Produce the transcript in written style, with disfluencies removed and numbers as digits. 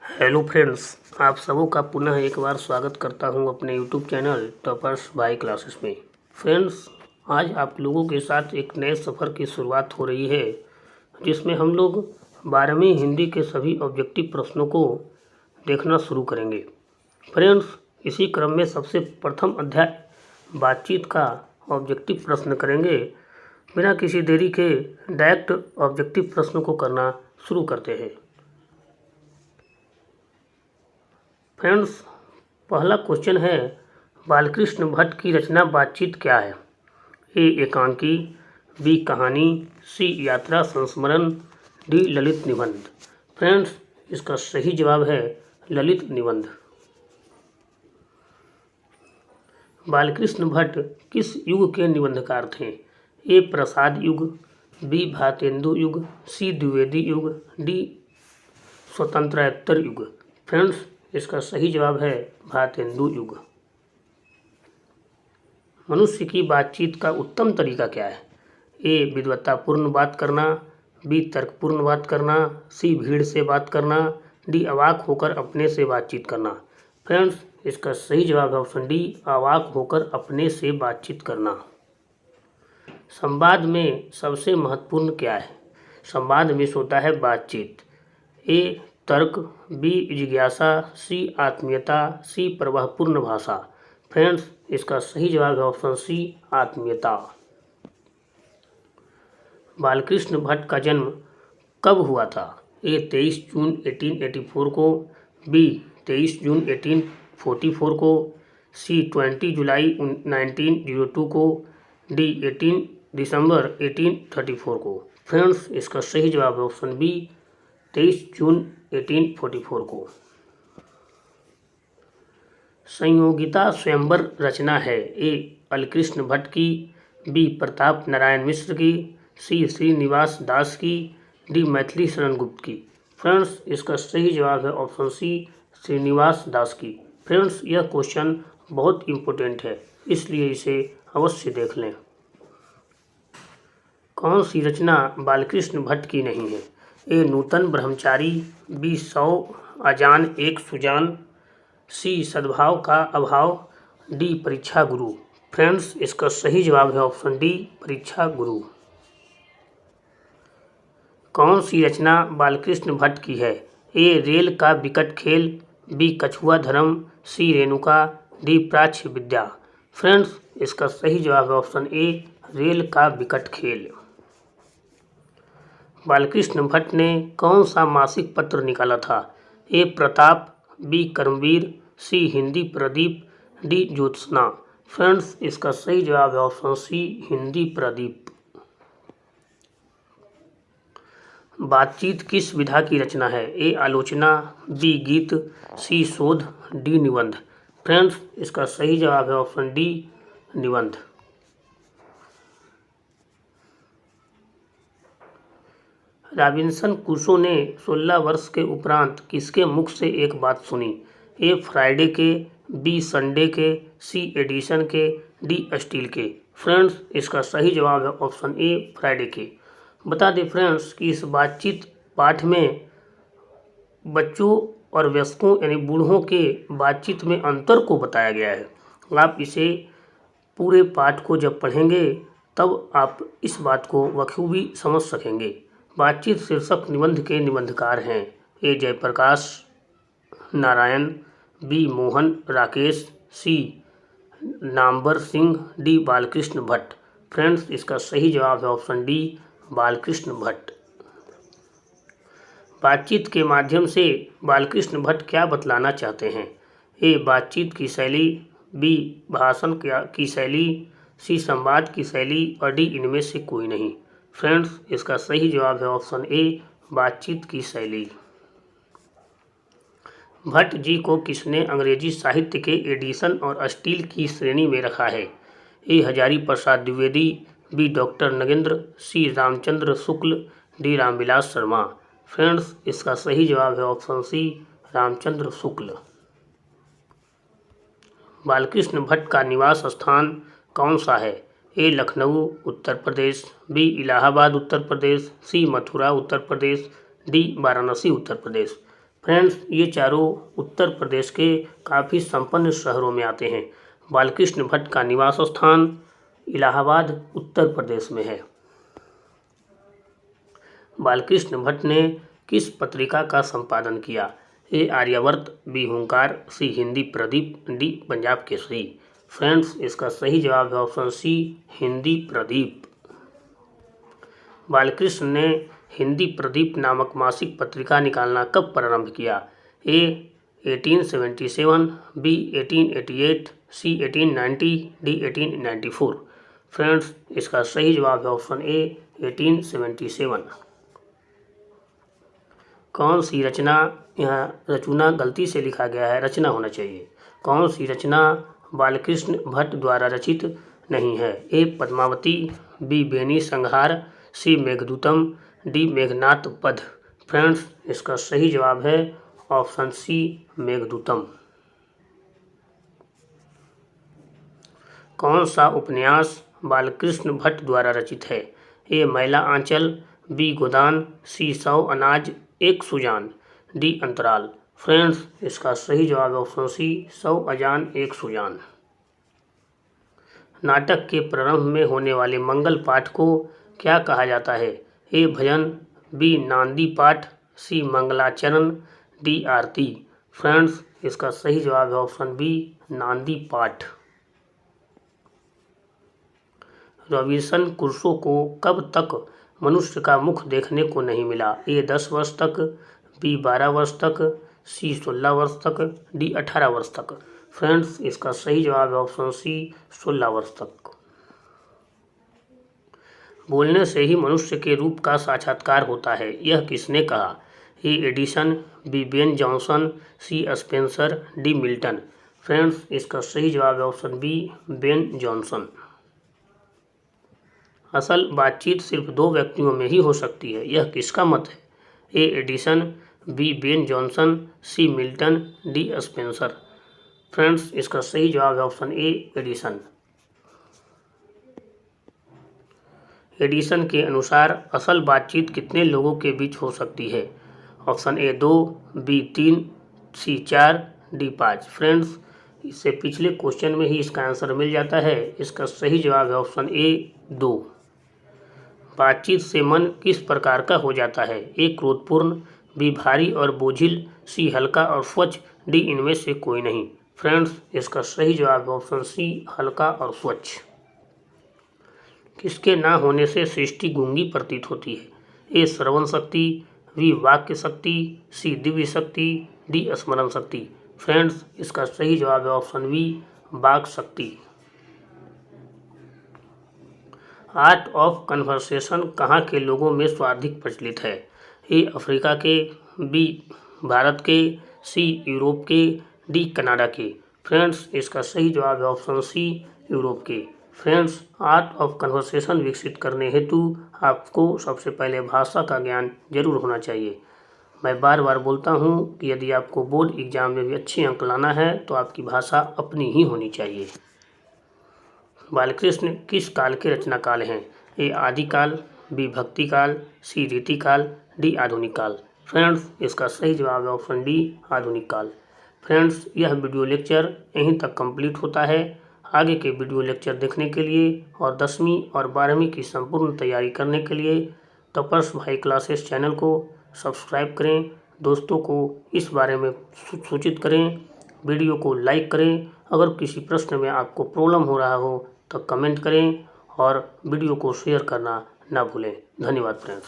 Hello friends, आप सबों का पुनः एक बार स्वागत करता हूं अपने YouTube channel toppers by classes में। फ्रेंड्स, आज आप लोगों के साथ एक नए सफ़र की शुरुआत हो रही है जिसमें हम लोग 12वीं हिंदी के सभी ऑब्जेक्टिव प्रश्नों को देखना शुरू करेंगे। फ्रेंड्स, इसी क्रम में सबसे प्रथम अध्याय बातचीत का ऑब्जेक्टिव प्रश्न करेंगे। बिना किसी देरी के डायरेक्ट ऑब्जेक्टिव प्रश्नों को करना शुरू करते हैं। फ्रेंड्स, पहला क्वेश्चन है, बालकृष्ण भट्ट की रचना बातचीत क्या है? ए एकांकी, बी कहानी, सी यात्रा संस्मरण, डी ललित निबंध। फ्रेंड्स, इसका सही जवाब है ललित निबंध। बालकृष्ण भट्ट किस युग के निबंधकार थे? ए प्रसाद युग, बी भारतेंदु युग, सी द्विवेदी युग, डी स्वतंत्रोत्तर युग। फ्रेंड्स, इसका सही जवाब है भारतेंदु युग। मनुष्य की बातचीत का उत्तम तरीका क्या है? ए विद्वत्तापूर्ण बात करना, बी तर्कपूर्ण बात करना, सी भीड़ से बात करना, डी अवाक होकर अपने से बातचीत करना। फ्रेंड्स, इसका सही जवाब है ऑप्शन डी, अवाक होकर अपने से बातचीत करना। संवाद में सबसे महत्वपूर्ण क्या है? संवाद में होता है बातचीत। ए तर्क, बी जिज्ञासा, सी आत्मीयता, सी प्रवाहपूर्ण भाषा। फ्रेंड्स, इसका सही जवाब है ऑप्शन सी, आत्मीयता। बालकृष्ण भट्ट का जन्म कब हुआ था? ए 23 जून 1884 को, बी 23 जून 1844 को, सी 20 जुलाई 1902 को, डी 18 दिसंबर 1834 को। फ्रेंड्स, इसका सही जवाब है ऑप्शन बी, 23 जून 1844 को। संयोगिता स्वयंवर रचना है? ए अलकृष्ण भट्ट की, बी प्रताप नारायण मिश्र की, सी श्रीनिवास दास की, डी मैथिली शरण गुप्त की। फ्रेंड्स, इसका सही जवाब है ऑप्शन सी, श्रीनिवास दास की। फ्रेंड्स, यह क्वेश्चन बहुत इम्पोर्टेंट है, इसलिए इसे अवश्य देख लें। कौन सी रचना बालकृष्ण भट्ट की नहीं है? ए नूतन ब्रह्मचारी, बी 100 अजान एक सुजान, सी सद्भाव का अभाव, डी परीक्षा गुरु। फ्रेंड्स, इसका सही जवाब है ऑप्शन डी, परीक्षा गुरु। कौन सी रचना बालकृष्ण भट्ट की है? ए रेल का विकट खेल, बी कछुआ धर्म, सी रेणुका, डी प्राच्य विद्या। फ्रेंड्स, इसका सही जवाब है ऑप्शन ए, रेल का विकट खेल। बालकृष्ण भट्ट ने कौन सा मासिक पत्र निकाला था? ए प्रताप, बी कर्मवीर, सी हिंदी प्रदीप, डी ज्योत्सना। फ्रेंड्स, इसका सही जवाब है ऑप्शन सी, हिंदी प्रदीप। बातचीत किस विधा की रचना है? ए आलोचना, बी गीत, सी शोध, डी निबंध। फ्रेंड्स, इसका सही जवाब है ऑप्शन डी, निबंध। रॉबिन्सन क्रूसो ने 16 वर्ष के उपरांत किसके मुख से एक बात सुनी? ए फ्राइडे के, बी संडे के, सी एडिसन के, डी स्टील के। फ्रेंड्स, इसका सही जवाब है ऑप्शन ए, फ्राइडे के। बता दें फ्रेंड्स कि इस बातचीत पाठ में बच्चों और वयस्कों यानी बूढ़ों के बातचीत में अंतर को बताया गया है। आप इसे पूरे पाठ को जब पढ़ेंगे तब आप इस बात को बखूबी समझ सकेंगे। बातचीत शीर्षक निबंध के निबंधकार हैं ए जयप्रकाश नारायण, बी मोहन राकेश, सी नामवर सिंह, डी बालकृष्ण भट्ट। फ्रेंड्स, इसका सही जवाब है ऑप्शन डी, बालकृष्ण भट्ट। बातचीत के माध्यम से बालकृष्ण भट्ट क्या बतलाना चाहते हैं? ए बातचीत की शैली, बी भाषण की शैली, सी संवाद की शैली और डी इनमें से कोई नहीं। फ्रेंड्स, इसका सही जवाब है ऑप्शन ए, बातचीत की शैली। भट्ट जी को किसने अंग्रेजी साहित्य के एडिशन और स्टील की श्रेणी में रखा है? ए हजारी प्रसाद द्विवेदी, बी डॉक्टर नगेंद्र, सी रामचंद्र शुक्ल, डी रामविलास शर्मा। फ्रेंड्स, इसका सही जवाब है ऑप्शन सी, रामचंद्र शुक्ल। बालकृष्ण भट्ट का निवास स्थान कौन सा है? ए लखनऊ उत्तर प्रदेश, बी इलाहाबाद उत्तर प्रदेश, सी मथुरा उत्तर प्रदेश, डी वाराणसी उत्तर प्रदेश। फ्रेंड्स, ये चारों उत्तर प्रदेश के काफ़ी संपन्न शहरों में आते हैं। बालकृष्ण भट्ट का निवास स्थान इलाहाबाद उत्तर प्रदेश में है। बालकृष्ण भट्ट ने किस पत्रिका का संपादन किया? ए आर्यावर्त, बी हुंकार, सी हिंदी प्रदीप, डी पंजाब केसरी। फ्रेंड्स, इसका सही जवाब है ऑप्शन सी, हिंदी प्रदीप। बालकृष्ण ने हिंदी प्रदीप नामक मासिक पत्रिका निकालना कब प्रारंभ किया? ए 1877, बी 1888, सी 1890, डी 1894। फ्रेंड्स, इसका सही जवाब है ऑप्शन ए 1877। कौन सी रचना, यहाँ रचना गलती से लिखा गया है, रचना होना चाहिए। कौन सी रचना बालकृष्ण भट्ट द्वारा रचित नहीं है? ए पद्मावती, बी बेनी संहार, सी मेघदूतम, डी मेघनाथ वध। फ्रेंड्स, इसका सही जवाब है ऑप्शन सी, मेघदूतम। कौन सा उपन्यास बालकृष्ण भट्ट द्वारा रचित है? ए मैला आंचल, बी गोदान, सी 100 अनाज एक सुजान, डी अंतराल। फ्रेंड्स, इसका सही जवाब है ऑप्शन सी, 100 अजान एक सुजान। नाटक के प्रारंभ में होने वाले मंगल पाठ को क्या कहा जाता है? ए भजन, बी नांदी पाठ, सी मंगलाचरण, डी आरती। फ्रेंड्स, इसका सही जवाब है ऑप्शन बी, नांदी पाठ। रॉबिन्सन क्रूसो को कब तक मनुष्य का मुख देखने को नहीं मिला? ए 10 वर्ष तक, बी 12 वर्ष तक, सी 16 वर्ष तक, डी 18 वर्ष तक। फ्रेंड्स, इसका सही जवाब है ऑप्शन सी, 16 वर्ष तक। बोलने से ही मनुष्य के रूप का साक्षात्कार होता है, यह किसने कहा? ए एडिसन, बी बेन जॉनसन, सी स्पेंसर, डी मिल्टन। फ्रेंड्स, इसका सही जवाब है ऑप्शन बी, बेन जॉनसन। असल बातचीत सिर्फ 2 व्यक्तियों में ही हो सकती है, यह किसका मत है? ए एडिसन, बी बेन जॉनसन, सी मिल्टन, डी स्पेंसर। फ्रेंड्स, इसका सही जवाब है ऑप्शन ए, एडिसन। एडिसन के अनुसार असल बातचीत कितने लोगों के बीच हो सकती है? Option A 2, B 3, C 4, D 5। Friends, इससे पिछले क्वेश्चन में ही इसका आंसर मिल जाता है। इसका सही जवाब है ऑप्शन ए 2। बातचीत से मन किस प्रकार का हो जाता है? ए क्रोधपूर्ण, बी भारी और बोझिल, सी हल्का और स्वच्छ, डी इनमें से कोई नहीं। फ्रेंड्स, इसका सही जवाब है ऑप्शन सी, हल्का और स्वच्छ। किसके ना होने से सृष्टि गूंगी प्रतीत होती है? ए श्रवण शक्ति, बी वाक्य शक्ति, सी दिव्य शक्ति, डी स्मरण शक्ति। फ्रेंड्स, इसका सही जवाब है ऑप्शन बी, वाक शक्ति। आर्ट ऑफ कन्वर्सेशन कहाँ के लोगों में सर्वाधिक प्रचलित है? ए अफ्रीका के, बी भारत के, सी यूरोप के, डी कनाडा के। फ्रेंड्स, इसका सही जवाब है ऑप्शन सी, यूरोप के। फ्रेंड्स, आर्ट ऑफ कन्वर्सेशन विकसित करने हेतु आपको सबसे पहले भाषा का ज्ञान जरूर होना चाहिए। मैं बार बार बोलता हूँ कि यदि आपको बोर्ड एग्जाम में भी अच्छे अंक लाना है तो आपकी भाषा अपनी ही होनी चाहिए। बालकृष्ण किस काल के रचनाकाल हैं? ए आदिकाल, बी भक्ति काल, सी रीतिकाल, डी आधुनिक काल। फ्रेंड्स, इसका सही जवाब है ऑप्शन डी, आधुनिक काल। फ्रेंड्स, यह वीडियो लेक्चर यहीं तक कंप्लीट होता है। आगे के वीडियो लेक्चर देखने के लिए और 10वीं और 12वीं की संपूर्ण तैयारी करने के लिए टॉपर्स भाई क्लासेस चैनल को सब्सक्राइब करें, दोस्तों को इस बारे में सूचित करें, वीडियो को लाइक करें। अगर किसी प्रश्न में आपको प्रॉब्लम हो रहा हो तो कमेंट करें और वीडियो को शेयर करना ना भूलें। धन्यवाद फ्रेंड्स।